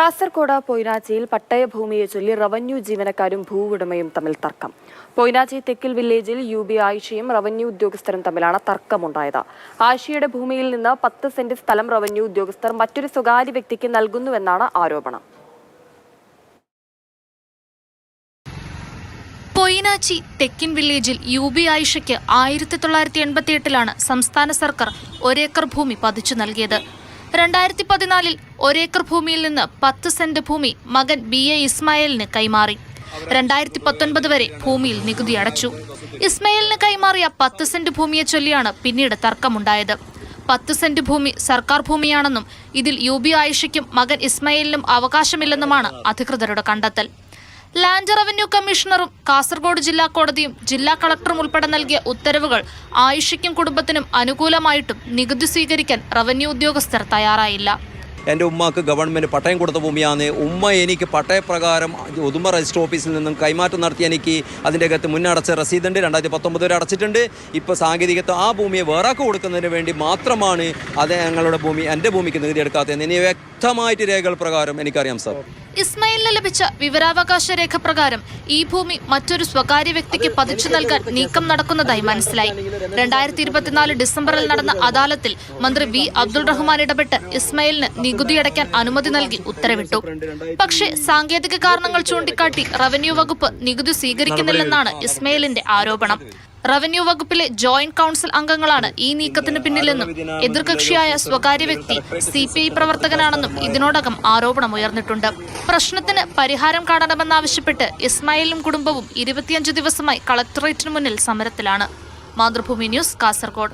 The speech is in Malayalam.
കാസർഗോഡ് പൊയ്നാച്ചിയിൽ പട്ടയഭൂമിയെ ചൊല്ലി റവന്യൂ ജീവനക്കാരും ഭൂവുടമയും തമ്മിൽ തർക്കം. പൊയ്നാച്ചി തെക്കിൽ വില്ലേജിൽ UB ആയിഷയും റവന്യൂ ഉദ്യോഗസ്ഥരും തമ്മിലാണ് തർക്കമുണ്ടായത്. ആയിഷയുടെ ഭൂമിയിൽ നിന്ന് 10 സെന്റ് സ്ഥലം റവന്യൂ ഉദ്യോഗസ്ഥർ മറ്റൊരു സ്വകാര്യ വ്യക്തിക്ക് നൽകുന്നുവെന്നാണ് ആരോപണം. പൊയ്നാച്ചി തെക്കിൻ വില്ലേജിൽ UB ആയിഷയ്ക്ക് 1988 സംസ്ഥാന സർക്കാർ ഒരേക്കർ ഭൂമി പതിച്ചു നൽകിയത്. 2014 ഒരേക്കർ ഭൂമിയിൽ നിന്ന് 10 സെന്റ് ഭൂമി മകൻ BA ഇസ്മായിലിന് കൈമാറി. 2019 വരെ ഭൂമിയിൽ നികുതി അടച്ചു. ഇസ്മായിലിന് കൈമാറിയ 10 സെന്റ് ഭൂമിയെ ചൊല്ലിയാണ് പിന്നീട് തർക്കമുണ്ടായത്. 10 സെന്റ് ഭൂമി സർക്കാർ ഭൂമിയാണെന്നും ഇതിൽ UB ആയിഷയ്ക്കും മകൻ ഇസ്മായിലിനും അവകാശമില്ലെന്നുമാണ് അധികൃതരുടെ കണ്ടെത്തൽ. ലാൻഡ് റവന്യൂ കമ്മീഷണറും കാസർഗോഡ് ജില്ലാ കോടതിയും ജില്ലാ കളക്ടറും ഉൾപ്പെടെ നൽകിയ ഉത്തരവുകൾ ആയിഷയ്ക്കും കുടുംബത്തിനും അനുകൂലമായിട്ടും നികുതി സ്വീകരിക്കാൻ റവന്യൂ ഉദ്യോഗസ്ഥർ തയ്യാറായില്ല. എൻ്റെ ഉമ്മക്ക് ഗവൺമെൻറ് പട്ടയം കൊടുത്ത ഭൂമിയാണ്. ഉമ്മ എനിക്ക് പട്ടയപ്രകാരം ഉദുമ രജിസ്റ്റർ ഓഫീസിൽ നിന്നും കൈമാറ്റം നടത്തി എനിക്ക് അതിൻ്റെ അകത്ത് മുന്നടച്ച രസീതുണ്ട്. 2019 വരെ അടച്ചിട്ടുണ്ട്. ഇപ്പോൾ സാങ്കേതികത്വം ആ ഭൂമിയെ വേറാക്ക് കൊടുക്കുന്നതിന് വേണ്ടി മാത്രമാണ് അത് ഞങ്ങളുടെ ഭൂമി എൻ്റെ ഭൂമിക്ക് നികുതി എടുക്കാത്തതെന്ന് ഇനി വ്യക്തമായിട്ട് രേഖകൾ പ്രകാരം എനിക്കറിയാം സാർ. ഇസ്മായിലിന് ലഭിച്ച വിവരാവകാശ രേഖ പ്രകാരം ഈ ഭൂമി മറ്റൊരു സ്വകാര്യ വ്യക്തിക്ക് പതിച്ചു നൽകാൻ നീക്കം നടക്കുന്നതായി മനസ്സിലായി. 2024 ഡിസംബറിൽ നടന്ന അദാലത്തിൽ മന്ത്രി V. അബ്ദുൾ റഹ്മാൻ ഇടപെട്ട് ഇസ്മായിലിന് നികുതി അടയ്ക്കാൻ അനുമതി നൽകി ഉത്തരവിട്ടു. പക്ഷേ സാങ്കേതിക കാരണങ്ങൾ ചൂണ്ടിക്കാട്ടി റവന്യൂ വകുപ്പ് നികുതി സ്വീകരിക്കുന്നില്ലെന്നാണ് ഇസ്മായിലിന്റെ ആരോപണം. റവന്യൂ വകുപ്പിലെ ജോയിന്റ് കൌൺസിൽ അംഗങ്ങളാണ് ഈ നീക്കത്തിന് പിന്നിലെന്നും എതിർകക്ഷിയായ സ്വകാര്യ വ്യക്തി CPI പ്രവർത്തകനാണെന്നും ഇതിനോടകം ആരോപണമുയർന്നിട്ടുണ്ട്. പ്രശ്നത്തിന് പരിഹാരം കാണണമെന്നാവശ്യപ്പെട്ട് ഇസ്മായിലും കുടുംബവും 25 ദിവസമായി കളക്ടറേറ്റിന് മുന്നിൽ സമരത്തിലാണ്. മാതൃഭൂമി ന്യൂസ്, കാസർഗോഡ്.